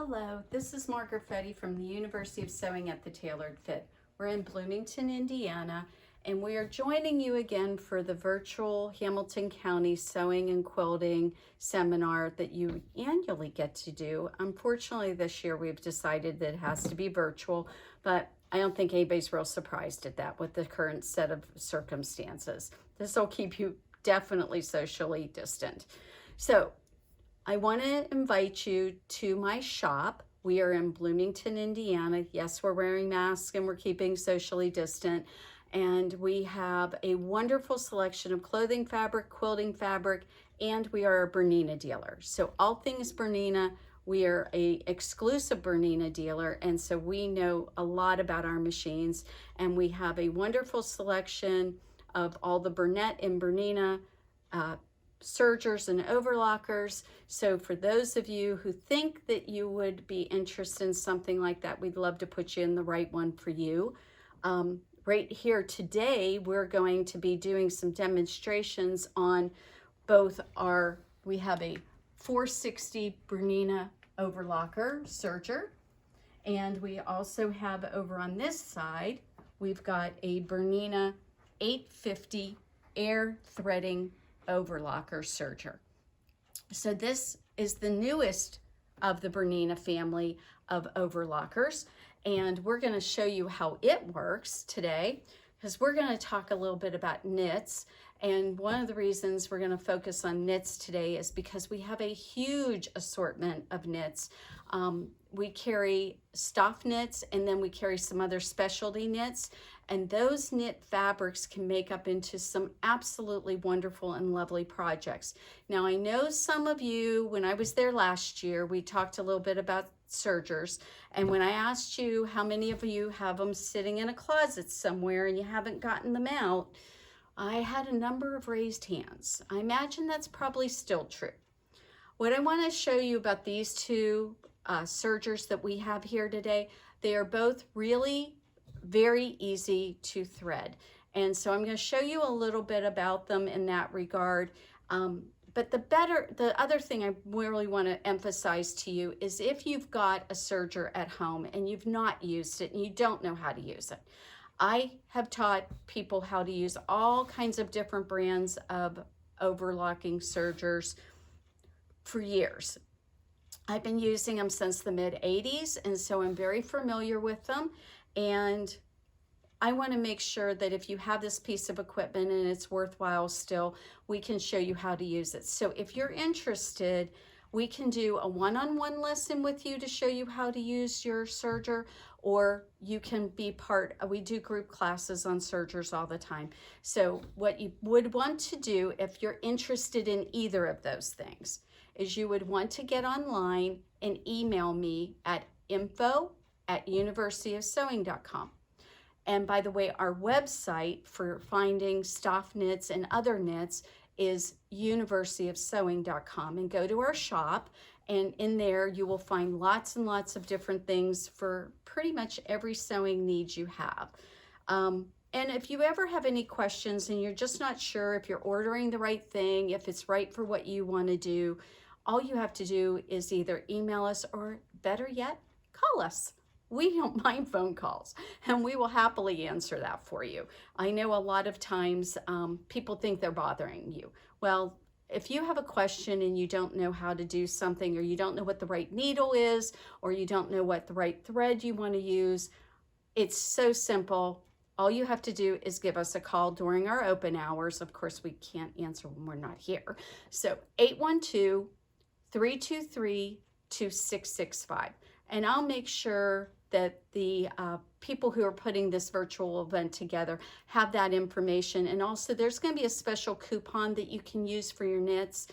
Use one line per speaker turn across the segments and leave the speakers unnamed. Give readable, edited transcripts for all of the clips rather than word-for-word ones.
Hello, this is Margaret Fette from the University of Sewing at the Tailored Fit. We're in Bloomington, Indiana, and we are joining you again for the virtual Hamilton County Sewing and Quilting seminar that you annually get to do. Unfortunately, this year we've decided that it has to be virtual, but I don't think anybody's real surprised at that with the current set of circumstances. This will keep you definitely socially distant. So, I want to invite you to my shop. We are in Bloomington, Indiana. Yes, we're wearing masks and we're keeping socially distant. And we have a wonderful selection of clothing fabric, quilting fabric, and we are a Bernina dealer. So all things Bernina, we are an exclusive Bernina dealer, and so we know a lot about our machines. And we have a wonderful selection of all the Bernette and Bernina sergers and overlockers. So for those of you who think that you would be interested in something like that, we'd love to put you in the right one for you. Right here today, we're going to be doing some demonstrations on both we have a 460 Bernina overlocker serger, and we also have over on this side, we've got a Bernina 850 air threading overlocker serger. So this is the newest of the Bernina family of overlockers, and we're going to show you how it works today, because we're going to talk a little bit about knits. And one of the reasons we're going to focus on knits today is because we have a huge assortment of knits. We carry stuff knits, and then we carry some other specialty knits, and those knit fabrics can make up into some absolutely wonderful and lovely projects. Now, I know some of you, when I was there last year, we talked a little bit about sergers, and when I asked you how many of you have them sitting in a closet somewhere and you haven't gotten them out, I had a number of raised hands. I imagine that's probably still true. What I want to show you about these two sergers that we have here today, they are both really very easy to thread. And so I'm going to show you a little bit about them in that regard. But the other thing I really want to emphasize to you is if you've got a serger at home and you've not used it and you don't know how to use it, I have taught people how to use all kinds of different brands of overlocking sergers for years. I've been using them since the mid-80s, and so I'm very familiar with them. And I want to make sure that if you have this piece of equipment and it's worthwhile still, we can show you how to use it. So if you're interested, we can do a one-on-one lesson with you to show you how to use your serger, or you can be we do group classes on sergers all the time. So what you would want to do if you're interested in either of those things is you would want to get online and email me at info@universityofsewing.com. And by the way, our website for finding staff knits and other knits is universityofsewing.com, and go to our shop, and in there you will find lots and lots of different things for pretty much every sewing need you have. And if you ever have any questions and you're just not sure if you're ordering the right thing, if it's right for what you want to do, all you have to do is either email us or, better yet, call us. We don't mind phone calls, and we will happily answer that for you. I know a lot of times people think they're bothering you. Well, if you have a question and you don't know how to do something, or you don't know what the right needle is, or you don't know what the right thread you want to use, it's so simple. All you have to do is give us a call during our open hours. Of course, we can't answer when we're not here. So 812-323-2665. And I'll make sure that the people who are putting this virtual event together have that information. And also there's going to be a special coupon that you can use for your knits.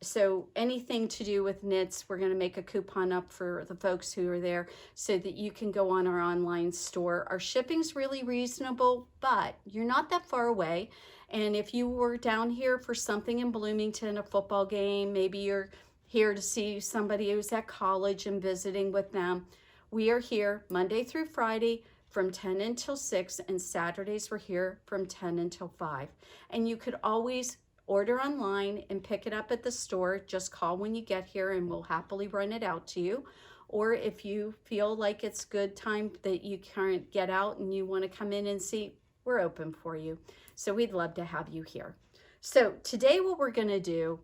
So anything to do with knits, we're going to make a coupon up for the folks who are there so that you can go on our online store. Our shipping's really reasonable, but you're not that far away. And if you were down here for something in Bloomington, a football game, maybe you're here to see somebody who's at college and visiting with them, we are here Monday through Friday from 10 until 6, and Saturdays we're here from 10 until 5. And you could always order online and pick it up at the store. Just call when you get here and we'll happily run it out to you. Or if you feel like it's good time that you can't get out and you want to come in and see, we're open for you. So we'd love to have you here. So today what we're going to do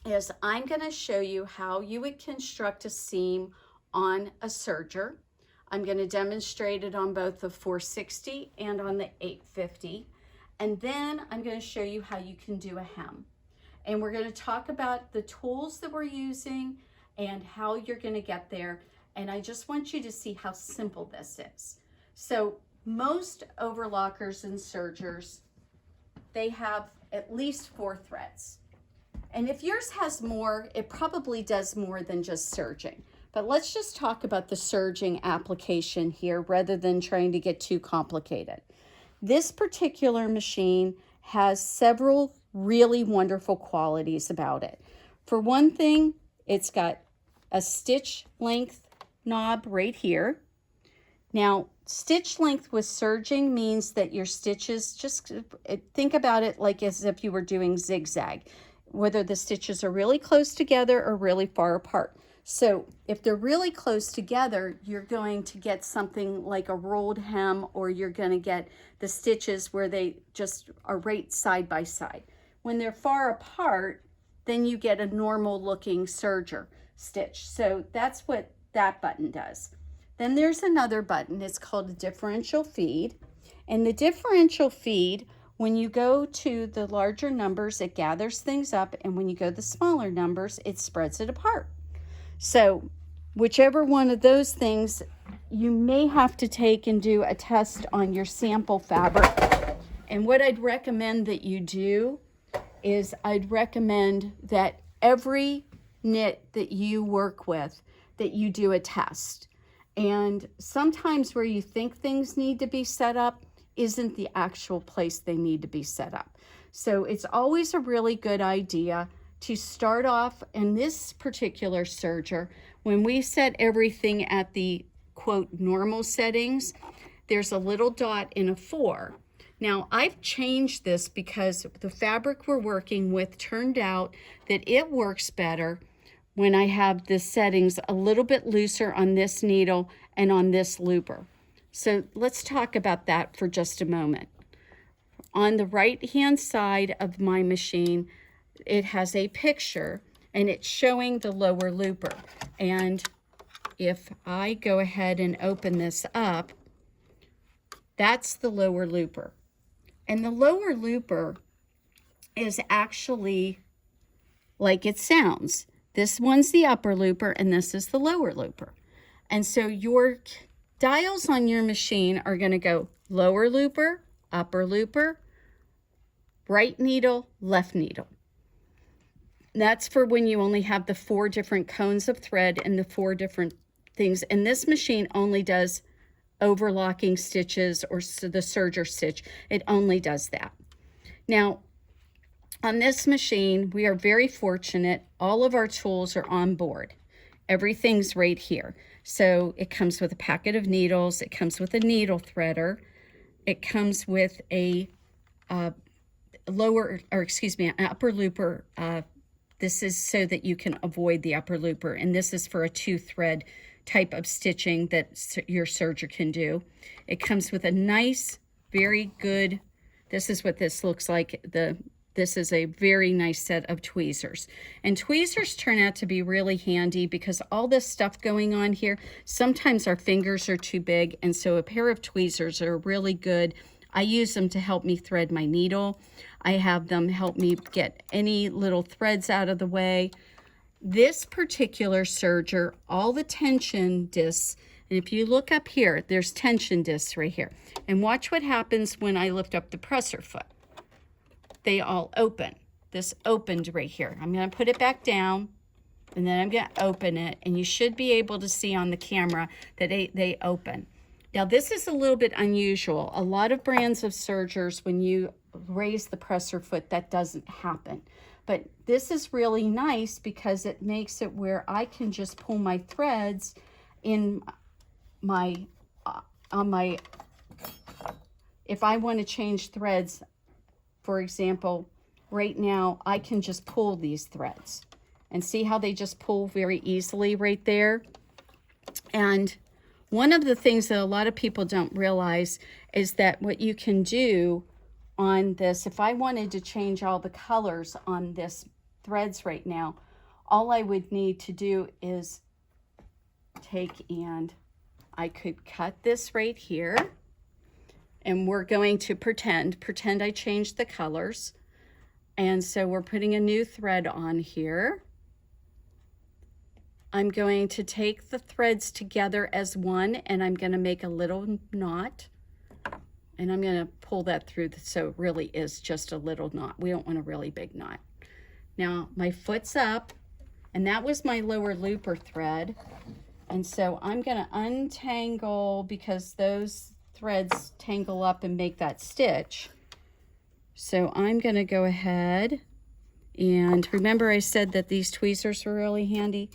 is I'm going to show you how you would construct a seam on a serger. I'm going to demonstrate it on both the 460 and on the 850. And then I'm going to show you how you can do a hem. And we're going to talk about the tools that we're using and how you're going to get there. And I just want you to see how simple this is. So most overlockers and sergers, they have at least 4 threads. And if yours has more, it probably does more than just serging. But let's just talk about the serging application here rather than trying to get too complicated. This particular machine has several really wonderful qualities about it. For one thing, it's got a stitch length knob right here. Now, stitch length with serging means that your stitches, just think about it like as if you were doing zigzag, whether the stitches are really close together or really far apart. So if they're really close together, you're going to get something like a rolled hem, or you're going to get the stitches where they just are right side by side. When they're far apart, then you get a normal looking serger stitch. So that's what that button does. Then there's another button. It's called a differential feed. And the differential feed, when you go to the larger numbers, it gathers things up. And when you go to the smaller numbers, it spreads it apart. So whichever one of those things, you may have to take and do a test on your sample fabric. And what I'd recommend that you do is I'd recommend that every knit that you work with, that you do a test. And sometimes where you think things need to be set up isn't the actual place they need to be set up. So it's always a really good idea to start off in this particular serger. When we set everything at the quote normal settings, there's a little dot in a 4. Now I've changed this because the fabric we're working with turned out that it works better when I have the settings a little bit looser on this needle and on this looper. So let's talk about that for just a moment. On the right hand side of my machine, it has a picture and it's showing the lower looper. And if I go ahead and open this up, that's the lower looper. And the lower looper is actually like it sounds. This one's the upper looper and this is the lower looper. And so your dials on your machine are going to go lower looper, upper looper, right needle, left needle. That's for when you only have the 4 different cones of thread and the 4 different things. And this machine only does overlocking stitches or the serger stitch. It only does that. Now, on this machine, we are very fortunate. All of our tools are on board. Everything's right here. So it comes with a packet of needles. It comes with a needle threader. It comes with a an upper looper. This is so that you can avoid the upper looper. And this is for a 2-thread type of stitching that your serger can do. It comes with a nice, very good, this is what this looks like. This is a very nice set of tweezers. And tweezers turn out to be really handy because all this stuff going on here, sometimes our fingers are too big, and so a pair of tweezers are really good. I use them to help me thread my needle. I have them help me get any little threads out of the way. This particular serger, all the tension discs, and if you look up here, there's tension discs right here. And watch what happens when I lift up the presser foot. They all open. This opened right here. I'm going to put it back down, and then I'm going to open it, and you should be able to see on the camera that they open. Now, this is a little bit unusual. A lot of brands of sergers, when you raise the presser foot, that doesn't happen. But this is really nice because it makes it where I can just pull my threads in my, if I want to change threads, for example, right now, I can just pull these threads. And see how they just pull very easily right there? And one of the things that a lot of people don't realize is that what you can do on this, if I wanted to change all the colors on this threads right now, all I would need to do is take, and I could cut this right here, and we're going to pretend I changed the colors. And so we're putting a new thread on here. I'm going to take the threads together as one, and I'm going to make a little knot, and I'm going to pull that through so it really is just a little knot. We don't want a really big knot. Now my foot's up, and that was my lower looper thread, and so I'm going to untangle because those threads tangle up and make that stitch. So I'm going to go ahead, and remember I said that these tweezers were really handy.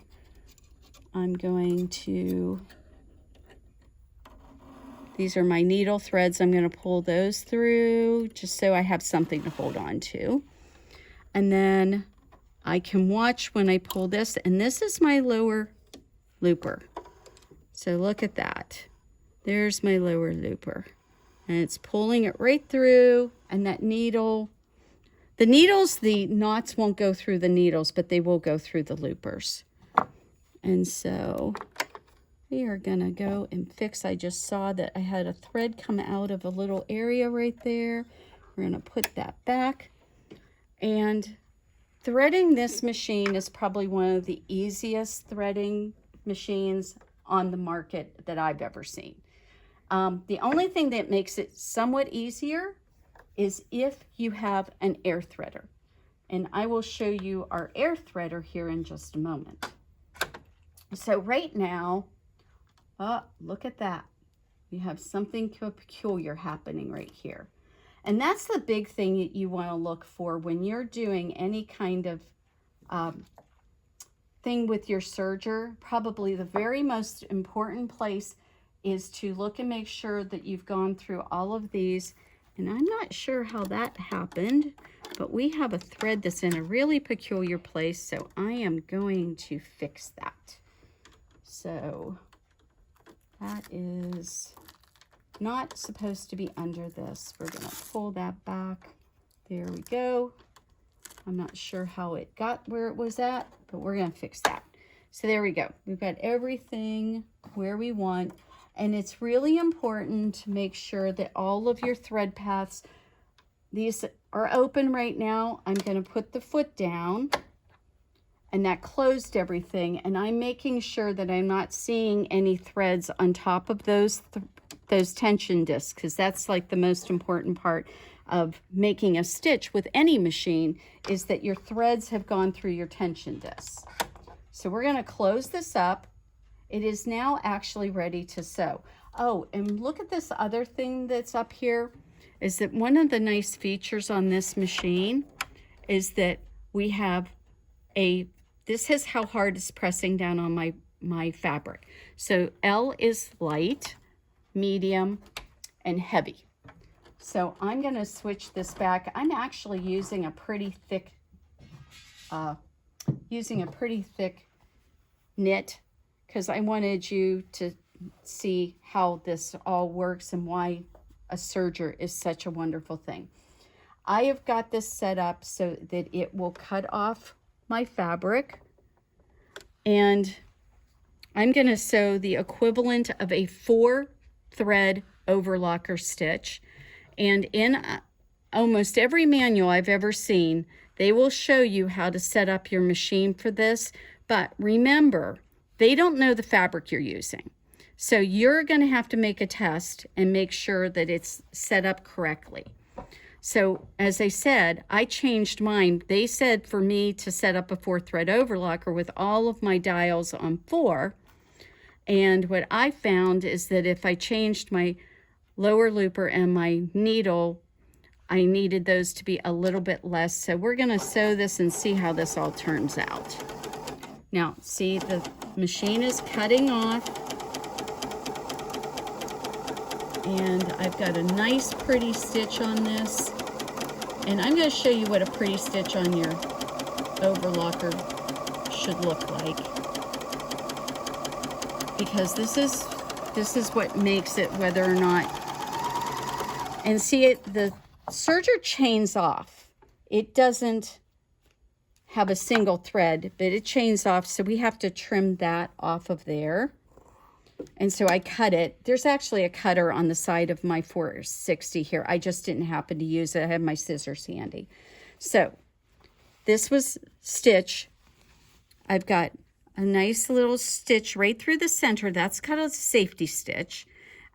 I'm going to, these are my needle threads. I'm going to pull those through just so I have something to hold on to. And then I can watch when I pull this, and this is my lower looper. So look at that. There's my lower looper. And it's pulling it right through, and that needle, the needles, the knots won't go through the needles, but they will go through the loopers. And so we are gonna go and fix, I just saw that I had a thread come out of a little area right there. We're gonna put that back. And threading this machine is probably one of the easiest threading machines on the market that I've ever seen. The only thing that makes it somewhat easier is if you have an air threader. And I will show you our air threader here in just a moment. So right now, oh, look at that. We have something peculiar happening right here. And that's the big thing that you want to look for when you're doing any kind of thing with your serger. Probably the very most important place is to look and make sure that you've gone through all of these. And I'm not sure how that happened, but we have a thread that's in a really peculiar place, so I am going to fix that. So that is not supposed to be under this. We're going to pull that back. There we go. I'm not sure how it got where it was at, but we're going to fix that. So there we go. We've got everything where we want. And it's really important to make sure that all of your thread paths, these are open right now. I'm going to put the foot down, and that closed everything. And I'm making sure that I'm not seeing any threads on top of those tension discs, because that's like the most important part of making a stitch with any machine, is that your threads have gone through your tension discs. So we're going to close this up. It is now actually ready to sew. Oh, and look at this other thing that's up here, is that one of the nice features on this machine is that we have this is how hard it's pressing down on my fabric. So L is light, medium, and heavy. So I'm going to switch this back. I'm actually using a pretty thick knit, because I wanted you to see how this all works and why a serger is such a wonderful thing. I have got this set up so that it will cut off my fabric, and I'm going to sew the equivalent of a 4-thread overlocker stitch. And in almost every manual I've ever seen, they will show you how to set up your machine for this. But remember, they don't know the fabric you're using. So you're going to have to make a test and make sure that it's set up correctly. So as I said, I changed mine. They said for me to set up a 4-thread overlocker with all of my dials on 4. And what I found is that if I changed my lower looper and my needle, I needed those to be a little bit less. So we're going to sew this and see how this all turns out. Now, see, the machine is cutting off, and I've got a nice pretty stitch on this, And I'm going to show you what a pretty stitch on your overlocker should look like, because this is what makes it whether or not. And see it, the serger chains off. It doesn't have a single thread, but it chains off, so we have to trim that off of there. And so I cut it. There's actually a cutter on the side of my 460 here. I just didn't happen to use it. I have my scissors handy. So this was stitch. I've got a nice little stitch right through the center. That's kind of a safety stitch.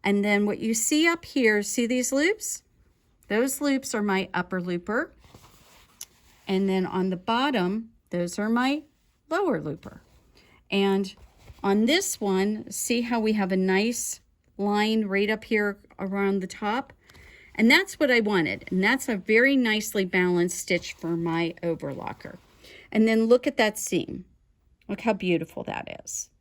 And then what you see up here, see these loops? Those loops are my upper looper. And then on the bottom, those are my lower looper. And on this one, see how we have a nice line right up here around the top? And that's what I wanted. And that's a very nicely balanced stitch for my overlocker. And then look at that seam. Look how beautiful that is.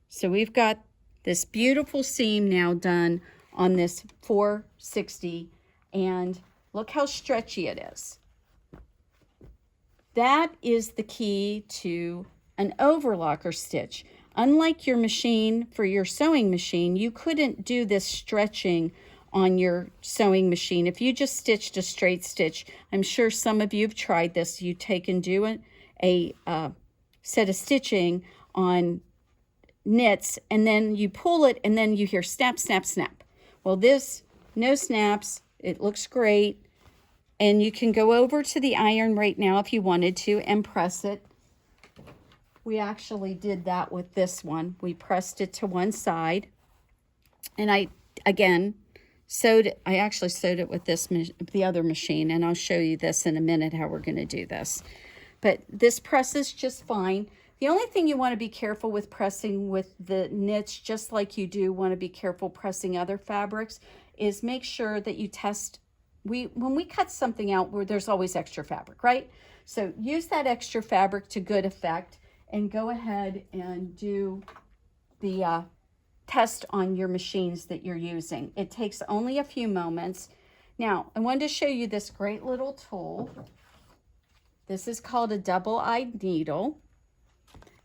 So we've got this beautiful seam now done on this 460. And look how stretchy it is. That is the key to an overlocker stitch. Unlike your machine, for your sewing machine, you couldn't do this stretching on your sewing machine. If you just stitched a straight stitch, I'm sure some of you have tried this. You take and do a set of stitching on knits, and then you pull it, and then you hear snap, snap, snap. Well, this, no snaps. It looks great. And you can go over to the iron right now if you wanted to and press it. We actually did that with this one. We pressed it to one side. And I, again, sewed it. I actually sewed it with the other machine. And I'll show you this in a minute how we're going to do this. But this presses just fine. The only thing you want to be careful with pressing with the knits, just like you do want to be careful pressing other fabrics, is make sure that you test. When we cut something out, where there's always extra fabric, right? So use that extra fabric to good effect and go ahead and do the test on your machines that you're using. It takes only a few moments. Now, I wanted to show you this great little tool. This is called a double-eyed needle.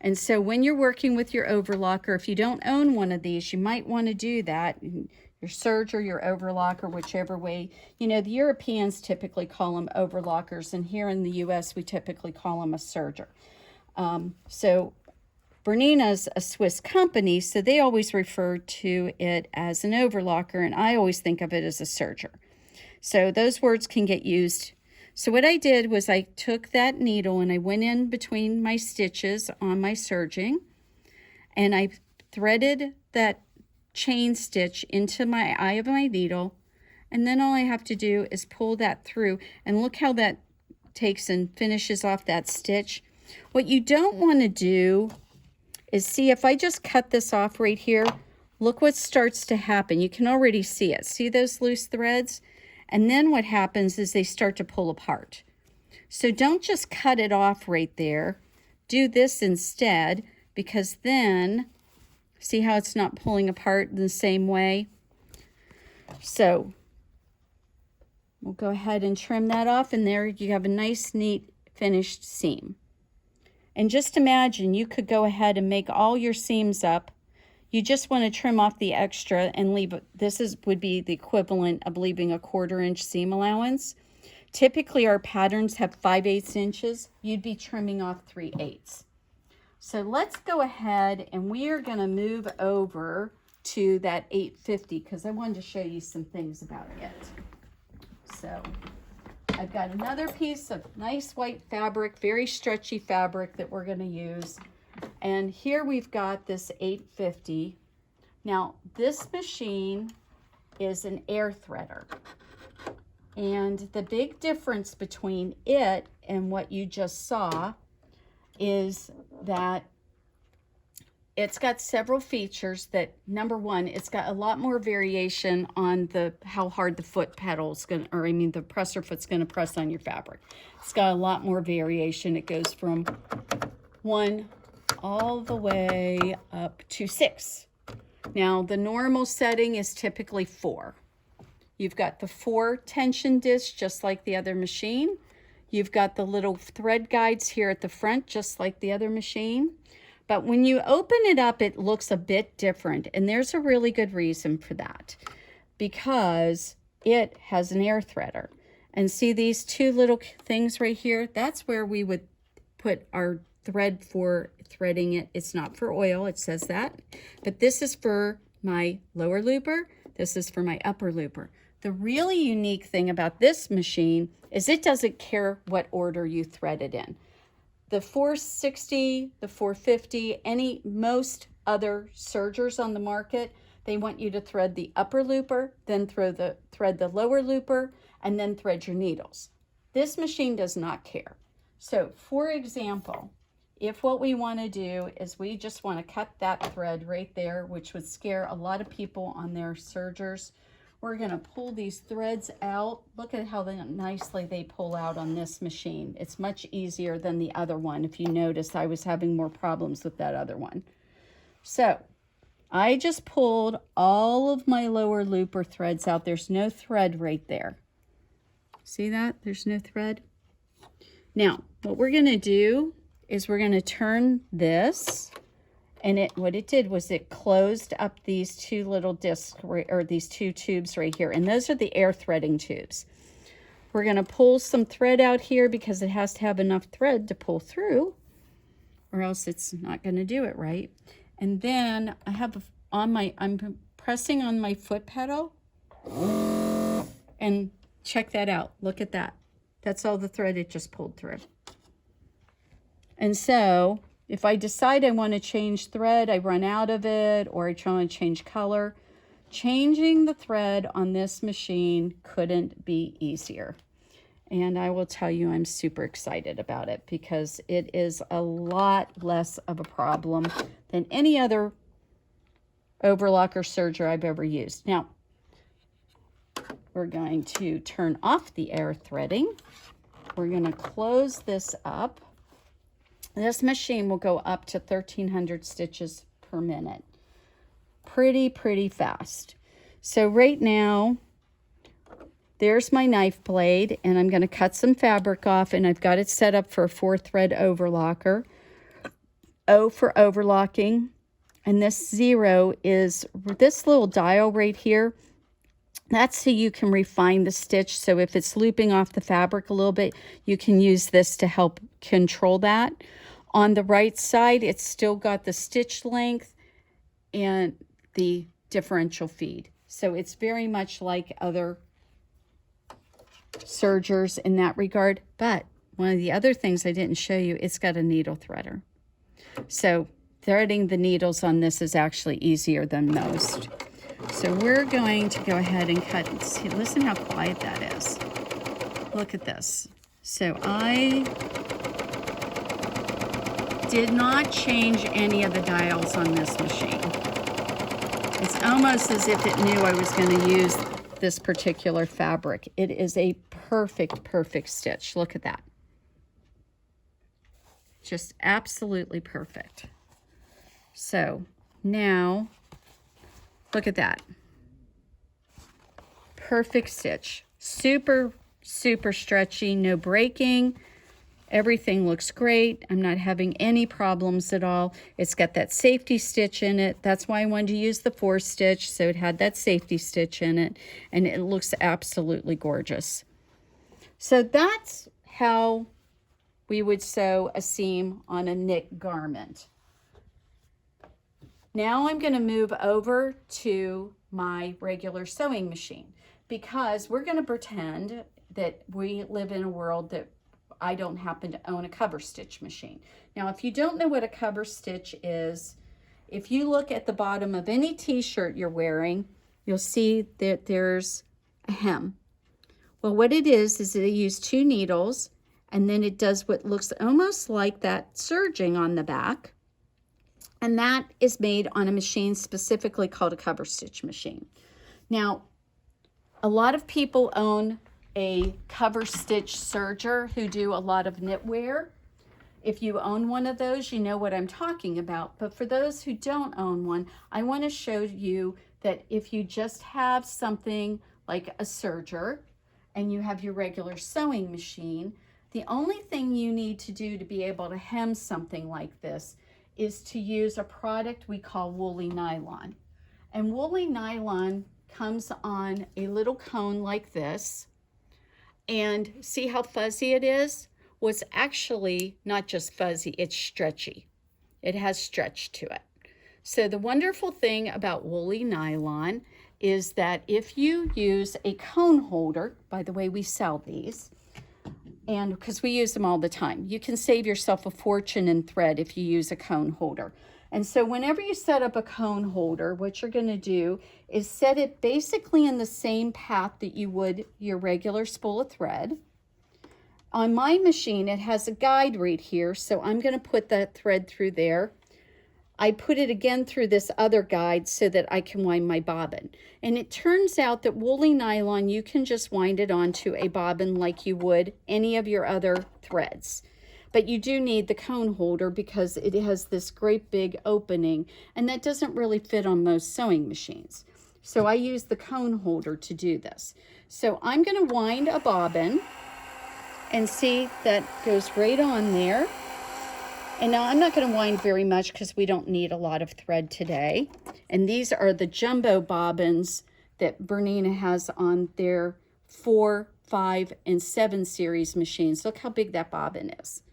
And so when you're working with your overlocker, if you don't own one of these, you might want to do that. Your serger, your overlocker, whichever way. You know, the Europeans typically call them overlockers, and here in the US, we typically call them a serger. So Bernina's a Swiss company, so they always refer to it as an overlocker, and I always think of it as a serger. So those words can get used. So what I did was I took that needle and I went in between my stitches on my serging, and I threaded that chain stitch into my eye of my needle, and then all I have to do is pull that through, and look how that takes and finishes off that stitch. What you don't want to do is, see, if I just cut this off right here, look what starts to happen. You can already see it. See those loose threads? And then what happens is they start to pull apart. So don't just cut it off right there. Do this instead, because then, see how it's not pulling apart in the same way? So we'll go ahead and trim that off, and there you have a nice, neat, finished seam. And just imagine you could go ahead and make all your seams up. You just want to trim off the extra and leave, would be the equivalent of leaving a 1/4 inch seam allowance. Typically our patterns have 5/8 inches. You'd be trimming off 3/8. So let's go ahead and we are going to move over to that 850 because I wanted to show you some things about it. So I've got another piece of nice white fabric, very stretchy fabric that we're going to use. And here we've got this 850. Now this machine is an air threader. And the big difference between it and what you just saw is that it's got several features. That, number one, it's got a lot more variation on how hard the foot pedal's gonna, or I mean the presser foot's gonna press on your fabric. It's got a lot more variation. It goes from 1 all the way up to 6. Now the normal setting is typically 4. You've got the 4 tension discs, just like the other machine. You've got the little thread guides here at the front, just like the other machine. But when you open it up, it looks a bit different. And there's a really good reason for that, because it has an air threader. And see these 2 little things right here? That's where we would put our thread for threading it. It's not for oil, it says that. But this is for my lower looper. This is for my upper looper. The really unique thing about this machine is it doesn't care what order you thread it in. The 460, the 450, most other sergers on the market, they want you to thread the upper looper, then thread the lower looper, and then thread your needles. This machine does not care. So for example, if what we want to do is we just want to cut that thread right there, which would scare a lot of people on their sergers, we're going to pull these threads out. Look at how nicely they pull out on this machine. It's much easier than the other one. If you notice, I was having more problems with that other one. So I just pulled all of my lower looper threads out. There's no thread right there. See that? There's no thread. Now, what we're going to do is we're going to turn this, and what it did was it closed up these 2 little discs, or these 2 tubes right here, and those are the air threading tubes. We're going to pull some thread out here because it has to have enough thread to pull through, or else it's not going to do it right. And then I have I'm pressing on my foot pedal, and check that out. Look at that. That's all the thread it just pulled through. And so if I decide I want to change thread, I run out of it, or I try to change color, changing the thread on this machine couldn't be easier. And I will tell you, I'm super excited about it because it is a lot less of a problem than any other overlocker serger I've ever used. Now, we're going to turn off the air threading. We're going to close this up. This machine will go up to 1,300 stitches per minute. Pretty fast. So right now, there's my knife blade, and I'm going to cut some fabric off, and I've got it set up for a 4-thread overlocker. O for overlocking, and this 0 is this little dial right here. That's so you can refine the stitch. So if it's looping off the fabric a little bit, you can use this to help control that. On the right side, it's still got the stitch length and the differential feed. So it's very much like other sergers in that regard. But one of the other things I didn't show you, it's got a needle threader. So threading the needles on this is actually easier than most. So we're going to go ahead and cut. See, listen how quiet that is. Look at this. So I did not change any of the dials on this machine. It's almost as if it knew I was going to use this particular fabric. It is a perfect stitch. Look at that. Just absolutely perfect. So now, look at that. Perfect stitch. Super stretchy, no breaking. Everything looks great. I'm not having any problems at all. It's got that safety stitch in it. That's why I wanted to use the 4-stitch, so it had that safety stitch in it, and it looks absolutely gorgeous. So that's how we would sew a seam on a knit garment. Now I'm going to move over to my regular sewing machine, because we're going to pretend that we live in a world that I don't happen to own a Coverstitch machine. Now, if you don't know what a Coverstitch is, if you look at the bottom of any t-shirt you're wearing, you'll see that there's a hem. Well, what it is they use 2 needles, and then it does what looks almost like that serging on the back. And that is made on a machine specifically called a Coverstitch machine. Now, a lot of people own a Coverstitch serger who do a lot of knitwear. If you own one of those, you know what I'm talking about. But for those who don't own one, I want to show you that if you just have something like a serger and you have your regular sewing machine, the only thing you need to do to be able to hem something like this is to use a product we call woolly nylon. And woolly nylon comes on a little cone like this. And see how fuzzy it is? Well, it's actually not just fuzzy, it's stretchy. It has stretch to it. So the wonderful thing about woolly nylon is that if you use a cone holder, by the way, we sell these, and because we use them all the time, you can save yourself a fortune in thread if you use a cone holder. And so whenever you set up a cone holder, what you're going to do is set it basically in the same path that you would your regular spool of thread. On my machine, it has a guide right here, so I'm going to put that thread through there. I put it again through this other guide so that I can wind my bobbin. And it turns out that woolly nylon, you can just wind it onto a bobbin like you would any of your other threads. But you do need the cone holder because it has this great big opening, and that doesn't really fit on most sewing machines. So I use the cone holder to do this. So I'm going to wind a bobbin, and see that goes right on there. And now I'm not going to wind very much because we don't need a lot of thread today. And these are the jumbo bobbins that Bernina has on their 4, 5, and 7 series machines. Look how big that bobbin is.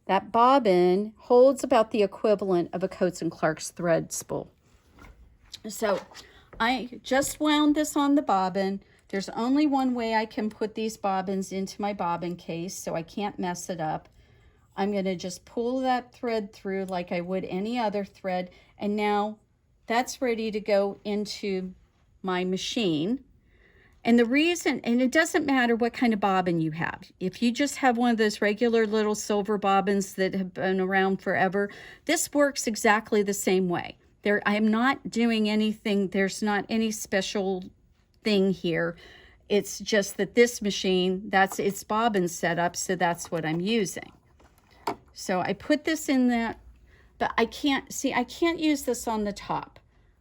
That bobbin holds about the equivalent of a Coats & Clark's thread spool. So I just wound this on the bobbin. There's only one way I can put these bobbins into my bobbin case, so I can't mess it up. I'm going to just pull that thread through like I would any other thread, and now that's ready to go into my machine. And the reason, and it doesn't matter what kind of bobbin you have. If you just have one of those regular little silver bobbins that have been around forever, this works exactly the same way. I am not doing anything, there's not any special thing here. It's just that this machine, that's its bobbin set up, so that's what I'm using. So I put this in that, but I can't use this on the top.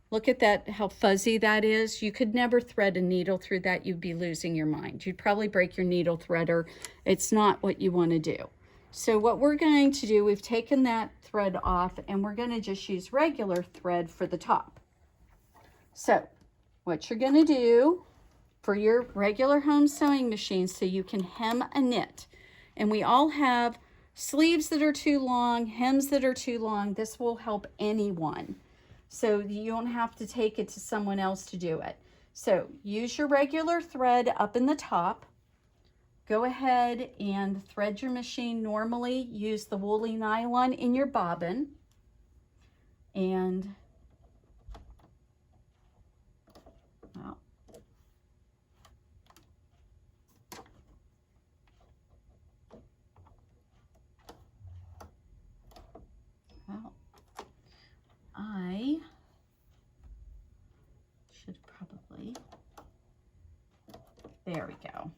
Look at that, how fuzzy that is. You could never thread a needle through that. You'd be losing your mind. You'd probably break your needle threader. It's not what you want to do. So what we're going to do, we've taken that thread off, and we're going to just use regular thread for the top. So what you're going to do for your regular home sewing machine, so you can hem a knit, and we all have sleeves that are too long, hems that are too long. This will help anyone. So you don't have to take it to someone else to do it. So use your regular thread up in the top. Go ahead and thread your machine normally. Use the woolly nylon in your bobbin. And well, I should probably, there we go.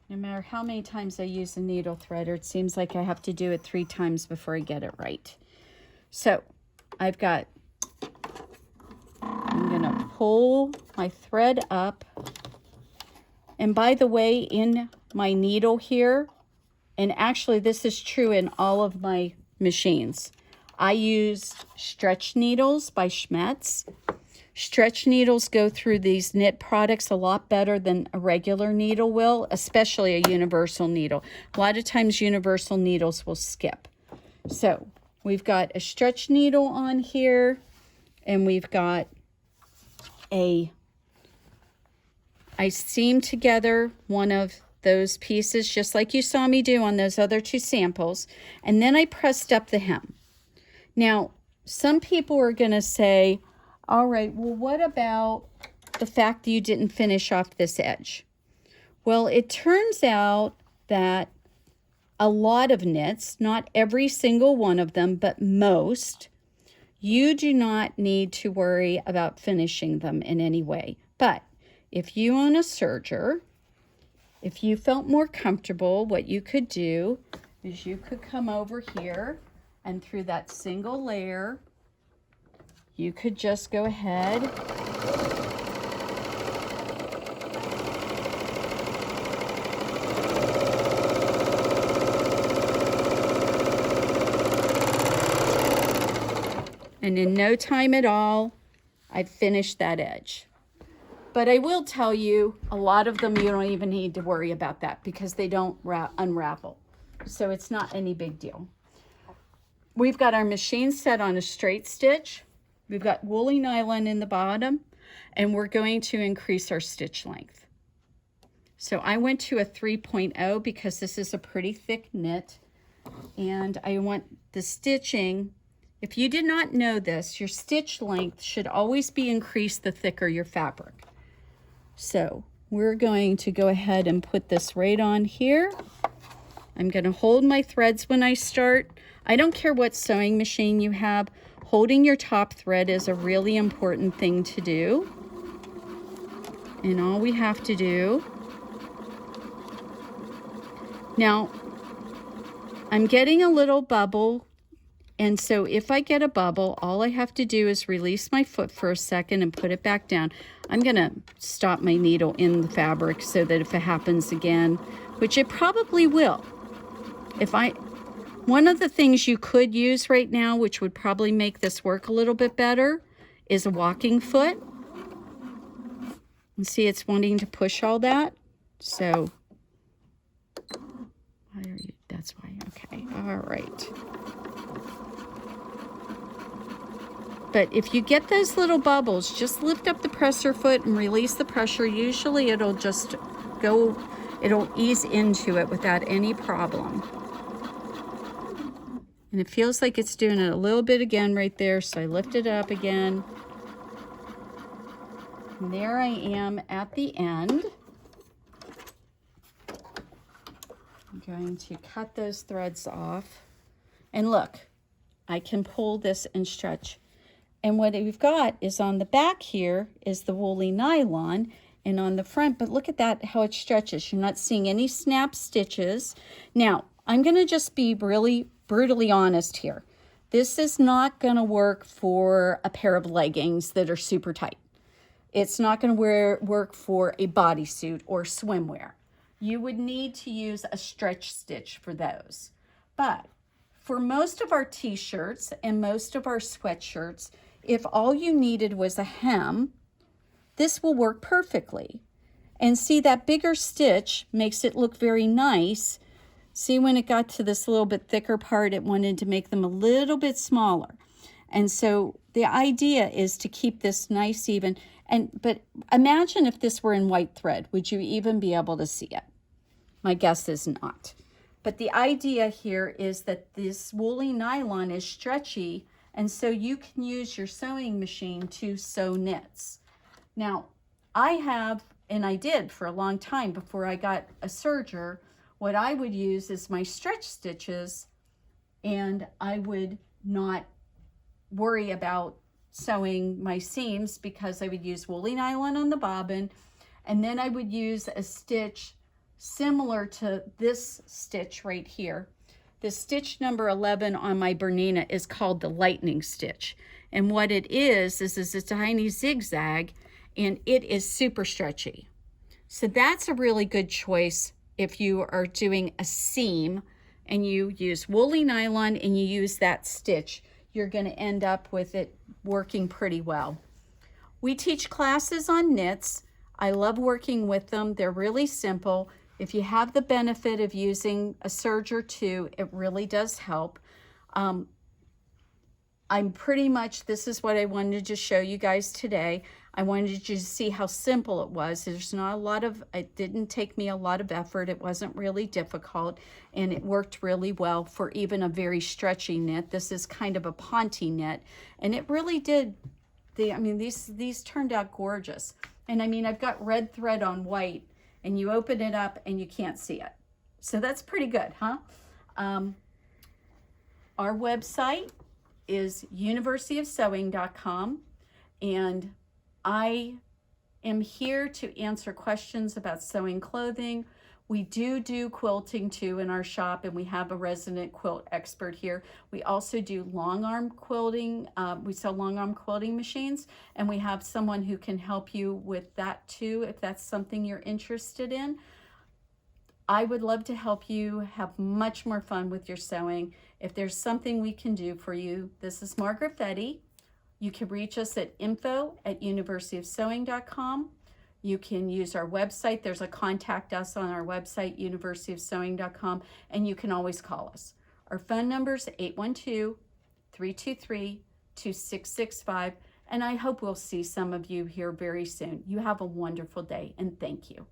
No matter how many times I use a needle threader, it seems like I have to do it 3 times before I get it right. So I'm gonna pull my thread up. And by the way, in my needle here, and actually this is true in all of my machines, I use stretch needles by Schmetz. Stretch needles go through these knit products a lot better than a regular needle will, especially a universal needle. A lot of times universal needles will skip. So we've got a stretch needle on here, and we've got I seam together one of those pieces just like you saw me do on those other 2 samples, and then I pressed up the hem. Now, some people are going to say, all right, well, what about the fact that you didn't finish off this edge? Well, it turns out that a lot of knits, not every single one of them, but most, you do not need to worry about finishing them in any way. But if you own a serger, if you felt more comfortable, what you could do is you could come over here, and through that single layer, you could just go ahead And in no time at all, I've finished that edge. But I will tell you, a lot of them, you don't even need to worry about that because they don't unravel. So it's not any big deal. We've got our machine set on a straight stitch. We've got woolly nylon in the bottom, and we're going to increase our stitch length. So I went to a 3.0 because this is a pretty thick knit, and I want the stitching. If you did not know this, your stitch length should always be increased the thicker your fabric. So we're going to go ahead and put this right on here. I'm going to hold my threads when I start. I don't care what sewing machine you have. Holding your top thread is a really important thing to do. And all we have to do. Now, I'm getting a little bubble. And so if I get a bubble, all I have to do is release my foot for a second and put it back down. I'm going to stop my needle in the fabric so that if it happens again, which it probably will. One of the things you could use right now, which would probably make this work a little bit better, is a walking foot. And see, it's wanting to push all that. So, why are you? That's why. Okay. All right. But if you get those little bubbles, just lift up the presser foot and release the pressure. Usually it'll just go, it'll ease into it without any problem. And it feels like it's doing it a little bit again right there, so I lift it up again. And there I am at the end. I'm going to cut those threads off. And look, I can pull this and stretch. And what we've got is on the back here is the woolly nylon, and on the front, but look at that, how it stretches. You're not seeing any snap stitches. Now, I'm going to just be really brutally honest here. This is not going to work for a pair of leggings that are super tight. It's not going to work for a bodysuit or swimwear. You would need to use a stretch stitch for those. But for most of our t-shirts and most of our sweatshirts, if all you needed was a hem, this will work perfectly. And see, that bigger stitch makes it look very nice. See, when it got to this little bit thicker part, it wanted to make them a little bit smaller. And so the idea is to keep this nice even. But imagine if this were in white thread, would you even be able to see it? My guess is not. But the idea here is that this woolly nylon is stretchy, and so you can use your sewing machine to sew knits. Now, I have, and I did for a long time before I got a serger, what I would use is my stretch stitches, and I would not worry about sewing my seams because I would use woolly nylon on the bobbin, and then I would use a stitch similar to this stitch right here. The stitch number 11 on my Bernina is called the lightning stitch. And what it is a tiny zigzag, and it is super stretchy. So that's a really good choice if you are doing a seam and you use woolly nylon and you use that stitch. You're going to end up with it working pretty well. We teach classes on knits. I love working with them. They're really simple. If you have the benefit of using a serger too, it really does help. This is what I wanted to show you guys today. I wanted you to see how simple it was. It didn't take me a lot of effort. It wasn't really difficult, and it worked really well for even a very stretchy knit. This is kind of a ponte knit, and it really did. These turned out gorgeous. And I mean, I've got red thread on white, and you open it up and you can't see it. So that's pretty good, huh? Our website is universityofsewing.com, and I am here to answer questions about sewing clothing. We do quilting too in our shop, and we have a resident quilt expert here. We also do long arm quilting. We sell long arm quilting machines, and we have someone who can help you with that too if that's something you're interested in. I would love to help you have much more fun with your sewing. If there's something we can do for you, this is Margaret Fette, You can reach us at info@universityofsewing.com. You can use our website. There's a contact us on our website, universityofsewing.com, and you can always call us. Our phone number is 812-323-2665, and I hope we'll see some of you here very soon. You have a wonderful day, and thank you.